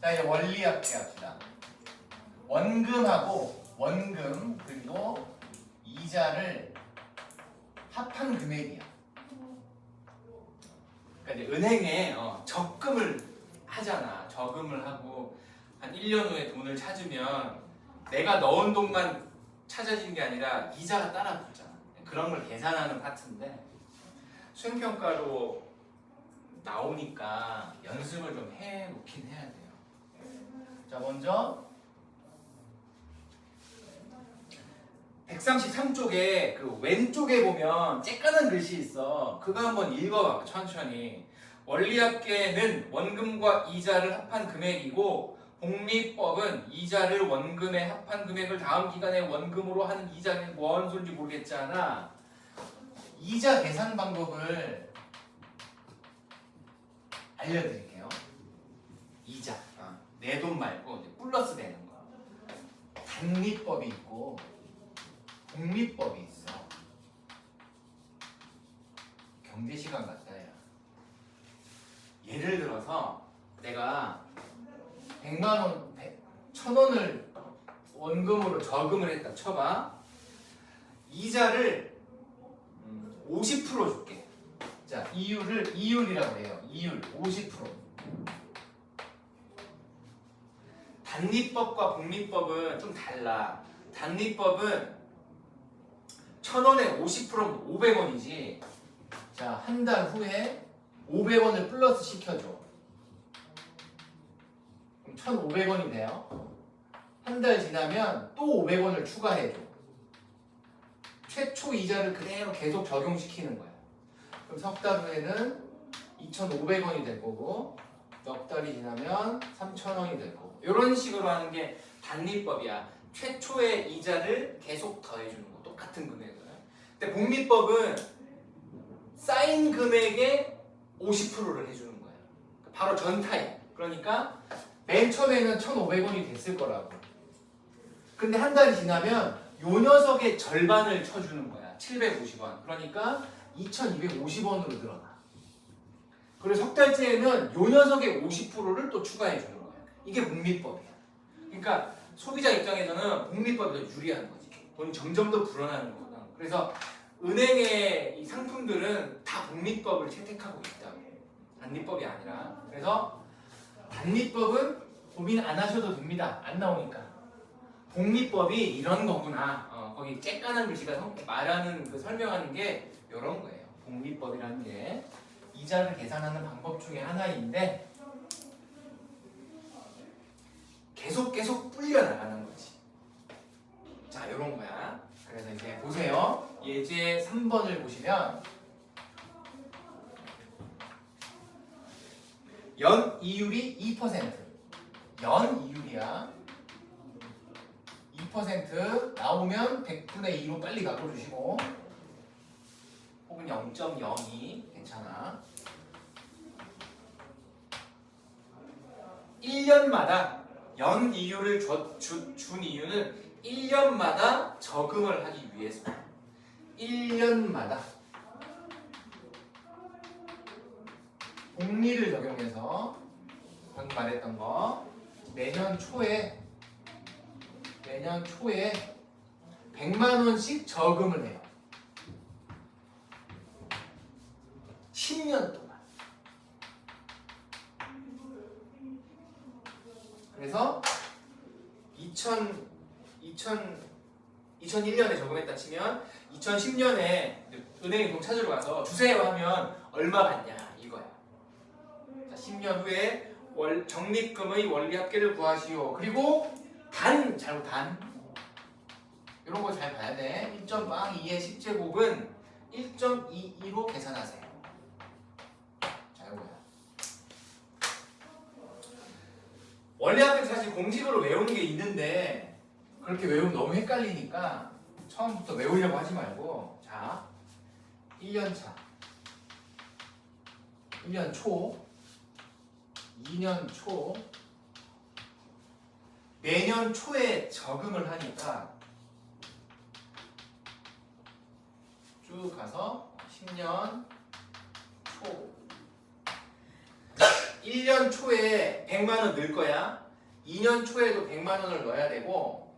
자, 이제 원리합계 합시다. 원금하고 원금 그리고 이자를 합한 금액이야. 그러니까 이제 은행에 적금을 하잖아. 적금을 하고 한 1년 후에 돈을 찾으면 내가 넣은 돈만 찾아지는 게 아니라 이자가 따라 붙잖아. 그런 걸 계산하는 파트인데 수행평가로 나오니까 연습을 좀 해놓긴 해야 돼요. 자, 먼저 133쪽에 그 왼쪽에 보면 쬐까는 글씨 있어. 그거 한번 읽어봐. 천천히. 원리합계는 원금과 이자를 합한 금액이고 복리법은 이자를 원금에 합한 금액을 다음 기간에 원금으로 하는 이자는 뭔 소리인지 모르겠잖아. 이자 계산 방법을 알려드릴게요. 이자. 내 돈 말고 이제 플러스 되는 거. 단리법이 있고 복리법이 있어. 경제 시간 같다 야. 예를 들어서 내가 100만 원, 1000원을 원금으로 저금을 했다 쳐봐. 이자를 50% 줄게. 자, 이율이라고 해요. 이율 50%. 단리법과 복리법은 좀 달라. 단리법은 1000원에 50%면 500원이지. 자, 한 달 후에 500원을 플러스 시켜줘. 그럼 1,500원이 돼요. 한 달 지나면 또 500원을 추가해줘. 최초 이자를 그대로 계속 적용시키는 거야. 그럼 석 달 후에는 2,500원이 될 거고 몇 달이 지나면 3,000원이 될 거고 이런 식으로 하는 게 단리법이야. 최초의 이자를 계속 더해주는 거. 똑같은 금액을. 근데 복리법은 쌓인 금액의 50%를 해주는 거야. 바로 전타입. 그러니까 맨 처음에는 1,500원이 됐을 거라고. 근데 한 달이 지나면 요 녀석의 절반을 쳐주는 거야. 750원. 그러니까 2,250원으로 늘어나. 그리고 석 달째에는 요 녀석의 50%를 또 추가해 주는 거야. 이게 복리법이야. 그러니까 소비자 입장에서는 복리법이 더 유리한 거지. 돈이 점점 더 불어나는 거거든. 그래서 은행의 이 상품들은 다 복리법을 채택하고 있다. 단리법이 아니라. 그래서 단리법은 고민 안 하셔도 됩니다. 안 나오니까. 복리법이 이런 거구나. 거기 쬐까는 글씨가 말하는 그 설명하는 게 이런 거예요. 복리법이라는 게 이자를 계산하는 방법 중에 하나인데 계속 불려 나가는 거지. 자, 이런 거야. 그래서 이제 보세요. 예제 3번을 보시면 연 이율이 2%. 연 이율이야. 2% 나오면 100분의 2로 빨리 바꿔주시고 혹은 0.02 괜찮아. 1년마다 연 이율을 준 이유는 1년마다 저금을 하기 위해서. 1년마다 복리를 적용해서 방금 말했던 거 매년 초에 100만 원씩 저금을 해요. 10년 동안. 그래서 2001년에 저금했다 치면 2010년에 은행에 돈 찾으러 가서 주세요 하면 얼마 받냐 이거야. 자, 10년 후에 적립금의 원리합계를 구하시오. 그리고 단 이런 거 잘 봐야 돼. 1.02의 10제곱은 1.22로 계산하세요. 자, 이거야. 원리합계 사실 공식으로 외우는 게 있는데 그렇게 외우면 너무 헷갈리니까 처음부터 외우려고 하지 말고 자 1년 차 1년 초 2년 초 매년 초에 저금을 하니까 쭉 가서 10년 초 1년 초에 100만 원 넣을 거야. 2년 초에도 100만 원을 넣어야 되고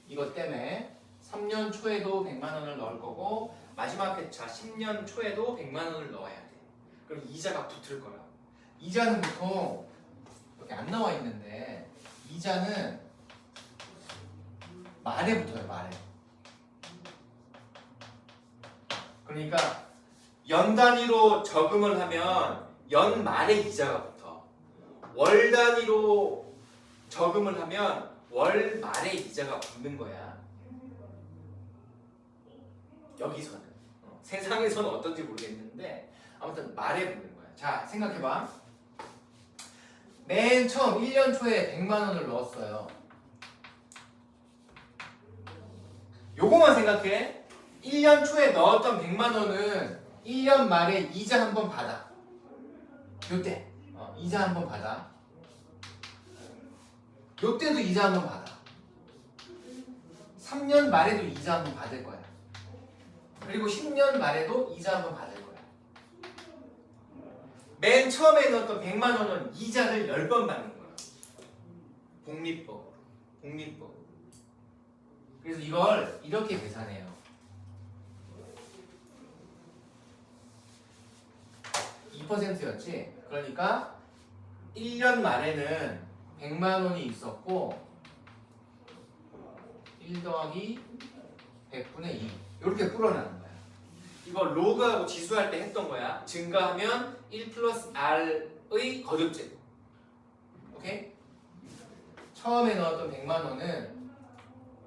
이것 때문에 3년 초에도 100만 원을 넣을 거고 마지막 회차 10년 초에도 100만 원을 넣어야 돼. 그럼 이자가 붙을 거야. 이자는 보통 이렇게 안 나와 있는데 이자는 말에 붙어요. 말에. 그러니까 연 단위로 저금을 하면 연 말에 이자가 붙어. 월 단위로 저금을 하면 월 말에 이자가 붙는 거야. 여기서는. 세상에서는 어떤지 모르겠는데 아무튼 말에 붙는 거야. 자, 생각해봐. 맨 처음 1년 초에 100만 원을 넣었어요. 요거만 생각해. 1년 초에 넣었던 100만 원은 1년 말에 이자 한번 받아. 요때 이자 한번 받아. 요때도 이자 한번 받아. 3년 말에도 이자 한번 받을 거야. 그리고 10년 말에도 이자 한번 받을 거야. 맨 처음에 넣었던 100만 원은 이자를 10번 받는 거야. 복리법. 그래서 이걸 이렇게 계산해요. 2%였지? 그러니까 1년 말에는 100만 원이 있었고 1 더하기 100분의 2 이렇게 불어나는 거야. 이거 로그하고 지수할 때 했던 거야. 증가하면 1 플러스 R의 거듭제곱. 오케이? 처음에 넣었던 100만 원은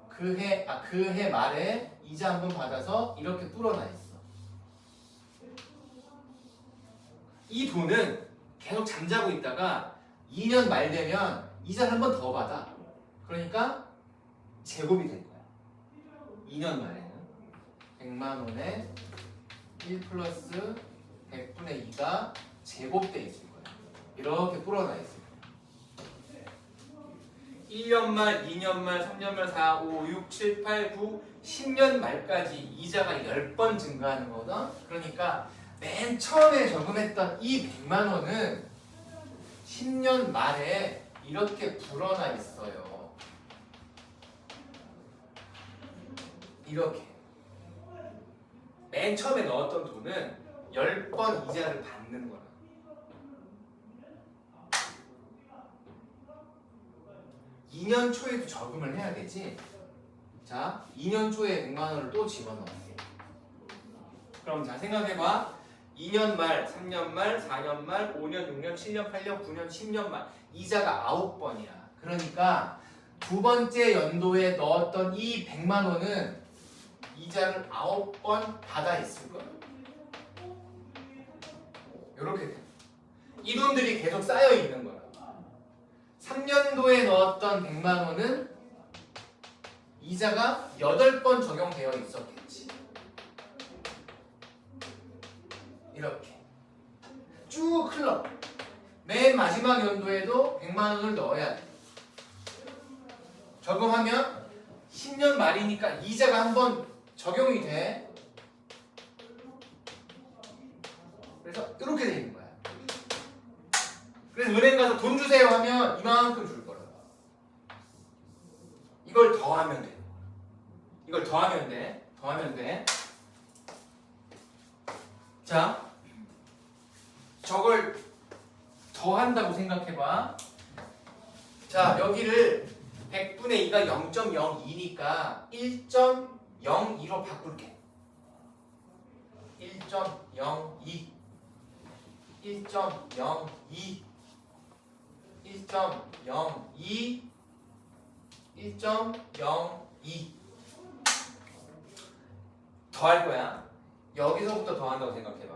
그 해 말에 이자 한번 받아서 이렇게 불어나 있어. 이 돈은 계속 잠자고 있다가 2년 말 되면 이자를 한 번 더 받아. 그러니까 제곱이 된 거야. 2년 말에는 100만 원에 1 플러스 100분의 2가 제곱돼 있을 거야. 이렇게 불어나 있을 거야. 1년 말, 2년 말, 3년 말, 4, 5, 6, 7, 8, 9, 10년 말까지 이자가 10번 증가하는 거거든. 그러니까 맨 처음에 저금했던 이 100만 원은 10년 말에 이렇게 불어나 있어요. 이렇게. 맨 처음에 넣었던 돈은 10번 이자를 받는 거야. (2) 년 초에도 저금을 해야 되지. 자, 2년 초에 100만 원을 또 집어넣었어. 그럼 자, 생각해봐. 2년 말, 3년 말, 4년 말, 5년, 6년, 7년, 8년, 9년, 10년 말. 이자가 9번이야. 그러니까 두 번째 연도에 넣었던 이 100만 원은 이자를 9번 받아 있을 거야. 이렇게 돼. 이 돈들이 계속 쌓여 있는 거야. 3년도에 넣었던 100만 원은 이자가 8번 적용되어 있었겠지. 이렇게 쭉 흘러. 맨 마지막 연도에도 100만 원을 넣어야 돼. 적용하면 10년 말이니까 이자가 한번 적용이 돼. 그래서 이렇게 돼 있는 거야. 그래서 은행 가서 돈 주세요 하면 이만큼 줄 거라고. 이걸 더하면 돼. 이걸 더하면 돼. 자, 저걸 더한다고 생각해봐. 자, 여기를 100분의 2가 0.02니까 1.02로 바꿀게. 1.02 1.02 더할 거야. 여기서부터 더한다고 생각해봐.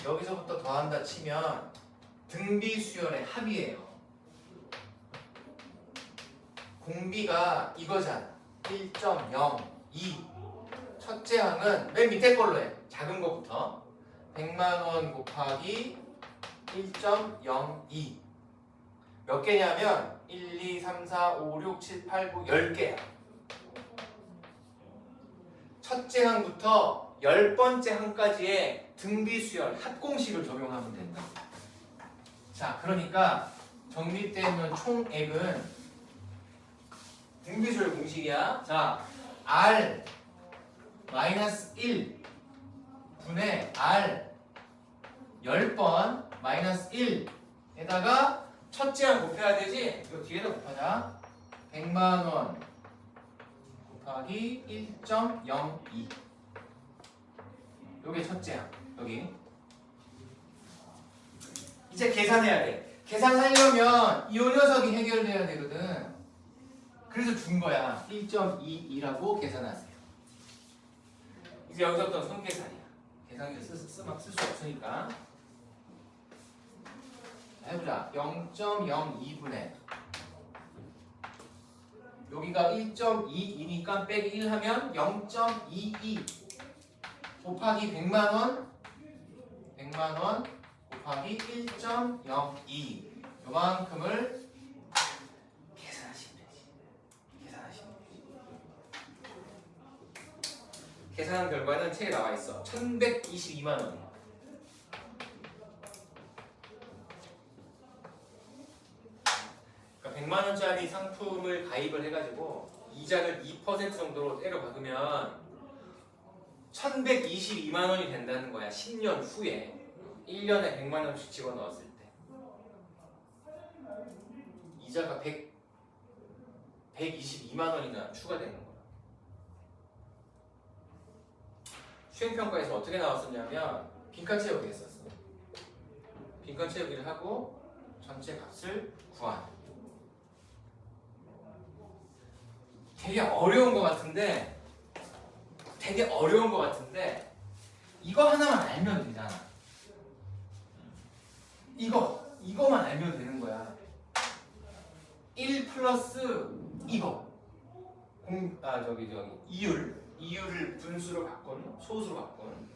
여기서부터 더한다 치면 등비 수열의 합이에요. 공비가 이거잖아. 1.02. 첫째 항은 맨 밑에 걸로 해. 작은 거부터 100만 원 곱하기 1.02. 몇 개냐면 1, 2, 3, 4, 5, 6, 7, 8, 9, 10개야. 첫째 항부터 10번째 항까지의 등비 수열 합공식을 적용하면 된다. 자, 그러니까 정립되는 총액은 등비수열 공식이야. 자, R 마이너스 1 분의 R 10번 마이너스 1에다가 첫째 항 곱해야 되지? 이거 뒤에다 곱하자. 100만 원 곱하기 1.02. 요게 첫째 항. 여기. 이제 계산해야 돼. 계산하려면 이 녀석이 해결돼야 되거든. 그래서 준 거야. 1.22라고 계산하세요. 이제 여기서부터 손계산이야. 계산기 쓸 수 없으니까. 자, 해보자. 0.02분의 여기가 1.22니까 빼기 1 하면 0.22 곱하기 100만 원 100만 원 곱하기 1.02 요만큼을 계산하시면 되지. 계산한 결과는 책에 나와 있어. 1122만 원이야. 그러니까 100만 원짜리 상품을 가입을 해가지고 이자를 2% 정도로 때려 박으면 1122만 원이 된다는 거야. 10년 후에 1년에 100만 원씩 집어넣었을 때 이자가 122만 원이나 추가되는 거야. 수행평가에서 어떻게 나왔었냐면 빈칸 채우기 했었어. 빈칸 채우기를 하고 전체 값을 구하는. 되게 어려운 것 같은데 이거 하나만 알면 되잖아. 이거만 알면 되는 거야. 1 플러스 이거 이율을 분수로 바꾼 소수로 바꾼.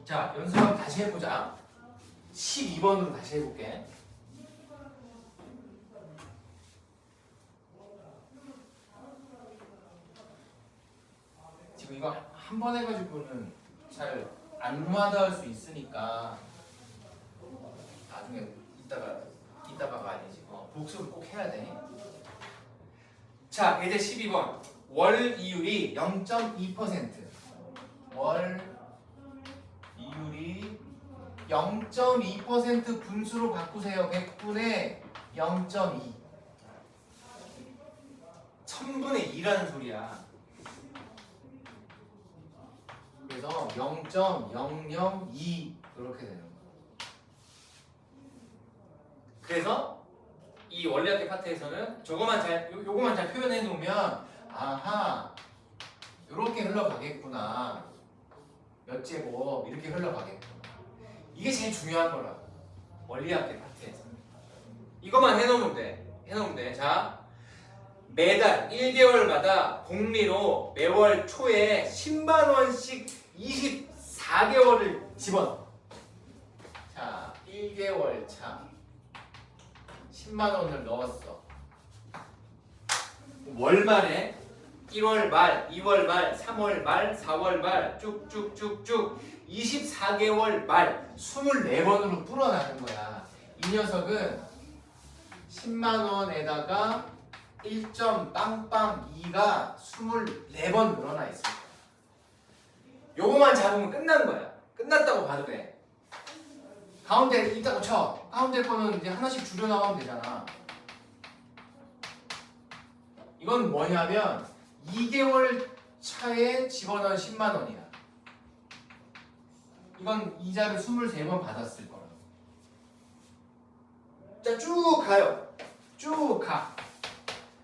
자, 연습 한번 다시 해보자. 12번으로 다시 해볼게. 지금 이거 한 번 해가지고는 잘 안 와닿을 수 있으니까 나중에 이따가가 아니지. 복습을 꼭 해야 돼. 자, 예제 12번. 월 이율이 0.2%. 월 이율이 0.2% 분수로 바꾸세요. 100분의 0.2. 1000분의 2라는 소리야. 그래서 0.002 이렇게 되는 거야. 그래서 이 원리학계 파트에서는 요거만 잘 표현해 놓으면 아하 이렇게 흘러가겠구나. 몇 제곱 이렇게 흘러가겠구나. 이게 제일 중요한 거라고. 원리학계 파트에서 이것만 해놓으면 돼. 자, 매달 1개월마다 복리로 매월 초에 10만 원씩 24개월을 집어넣어. 자, 1개월 차 10만 원을 넣었어. 월말에 1월 말, 2월 말, 3월 말, 4월 말 쭉쭉쭉쭉 24개월 말 24번으로 불어나는 거야. 이 녀석은 10만 원에다가 1.2가 24번 늘어나 있을 거야. 요거만 잡으면 끝난 거야. 끝났다고 봐도 돼. 가운데 있다고 쳐. 가운데 거는 이제 하나씩 줄여 나가면 되잖아. 이건 뭐냐면 2개월 차에 집어넣은 10만 원이야. 이건 이자를 23번 받았을 거야. 자, 쭉 가요. 쭉 가.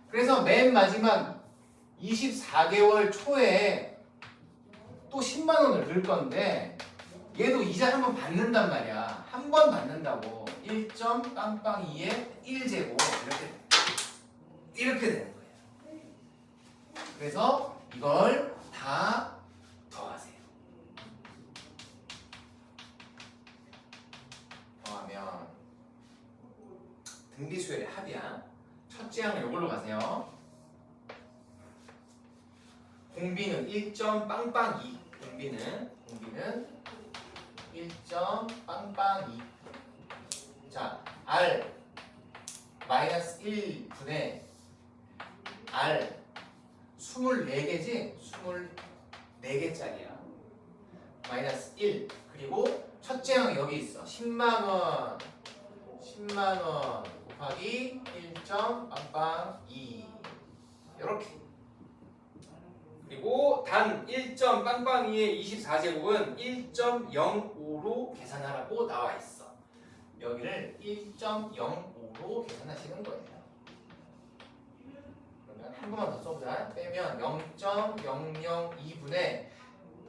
그래서 맨 마지막 24개월 초에 또 10만 원을 넣을 건데 얘도 이자 한 번 받는단 말이야. 한 번 받는다고. 1.2에 1제곱 이렇게 되는 거야. 그래서 이걸 다 더하세요. 더하면 등비수열의 합이야. 첫째 항은 이걸로 가세요. 공비는 1.2. 공비는 y는 1점 빵빵 2. 자, r 마이너스 1분의 r 24개지? 24개짜리야. 마이너스 1. 그리고 첫째 항이 여기 있어. 10만원. 10만원 곱하기 1점 빵빵 2. 이렇게. 그리고 단 1점 빵빵 2의 24제곱은 1.05로 계산하라고 나와 있어. 여기를 1.05로 계산하시는 거예요. 그러면 한 번만 더 써보자. 빼면 0.002분의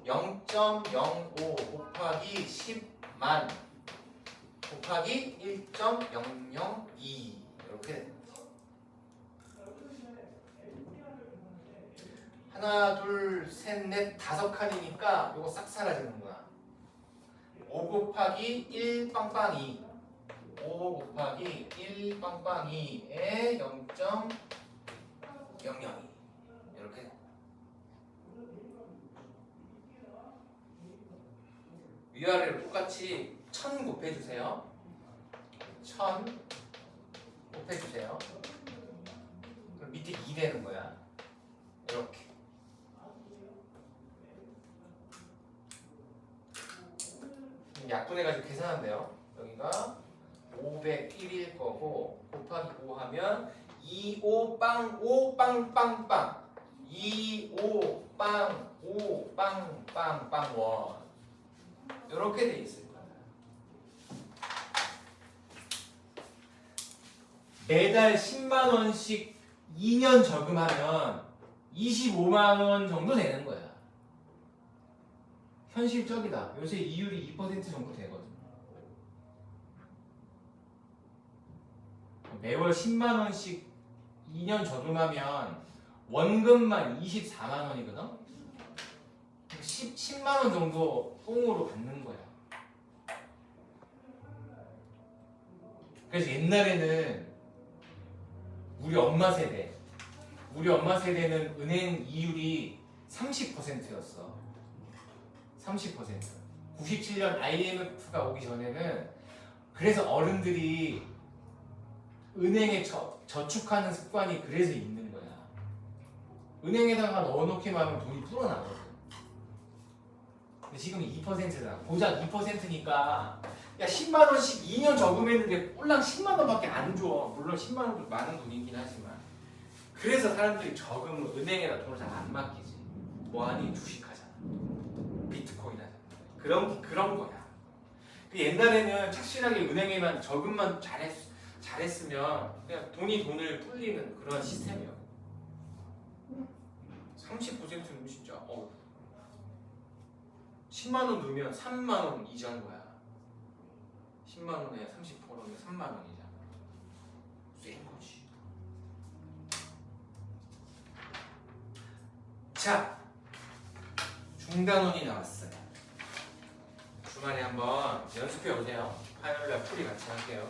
0.05 곱하기 10만 곱하기 1.002 이렇게 됩니다. 하나, 둘, 셋, 넷, 5칸이니까 이거 싹 사라지는구나. 5 곱하기 1 빵빵 2. 5 곱하기 1 빵빵 2에 0.002 이렇게. 위아래로 똑같이 1000 곱해주세요. 1000 곱해주세요. 그럼 밑에 2 되는 거야. 이렇게. 약분해가지고 계산한대요. 여기가 501일 거고 곱하기 5 하면 25 빵 5 빵빵빵 25 빵 5 빵빵빵 원 이렇게 돼 있을 거야. 매달 10만 원씩 2년 저금하면 25만 원 정도 되는 거야. 현실적이다. 요새 이율이 2% 정도 되거든. 매월 10만 원씩 2년 저금하면 원금만 24만 원이거든. 10만 원 정도 뽕으로 받는 거야. 그래서 옛날에는 우리 엄마 세대는 은행 이율이 30%였어. 30%. 97년 IMF가 오기 전에는 그래서 어른들이 은행에 저축하는 습관이 그래서 있는 거야. 은행에다가 넣어놓기만 하면 돈이 불어나거든. 근데 지금 2%잖아. 고작 2%니까 야 10만 원씩 2년 저금했는데 꼴랑 10만 원밖에 안 줘. 물론 10만 원도 많은 돈이긴 하지만. 그래서 사람들이 저금을 은행에다 돈을 잘 안 맡기지. 뭐하니? 주식하잖아. 비트코인 하잖아. 그런 거야. 옛날에는 착실하게 은행에만 저금만 잘했으면 그냥 돈을 불리는 그런 시스템이야. 30%는 진짜 10만 원 넣으면 3만 원 이자인 거야. 10만 원에 30%면 3만 원이잖아. 쎄인 거지. 자, 중단원이 나왔어요. 주말에 한번 연습해 오세요. 화요일날 풀이 같이 할게요.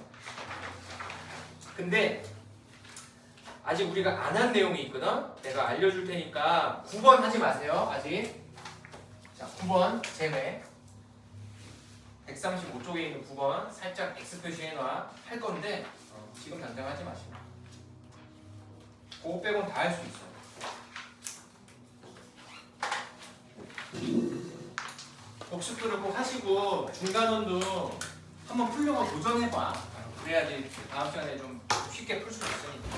근데 아직 우리가 안 한 내용이 있거든. 내가 알려줄 테니까 9번 하지 마세요. 아직. 자, 9번 제외. 135쪽에 있는 9번 살짝 X 표시해놔. 할 건데 지금 당장 하지 마시고. 그거 빼고는 다 할 수 있어. 복습들을 꼭 하시고 중간원도 한번 풀려고 도전해봐. 그래야지 다음 시간에 좀 쉽게 풀 수 있으니까.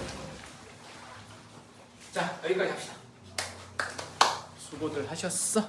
자, 여기까지 합시다. 수고들 하셨어.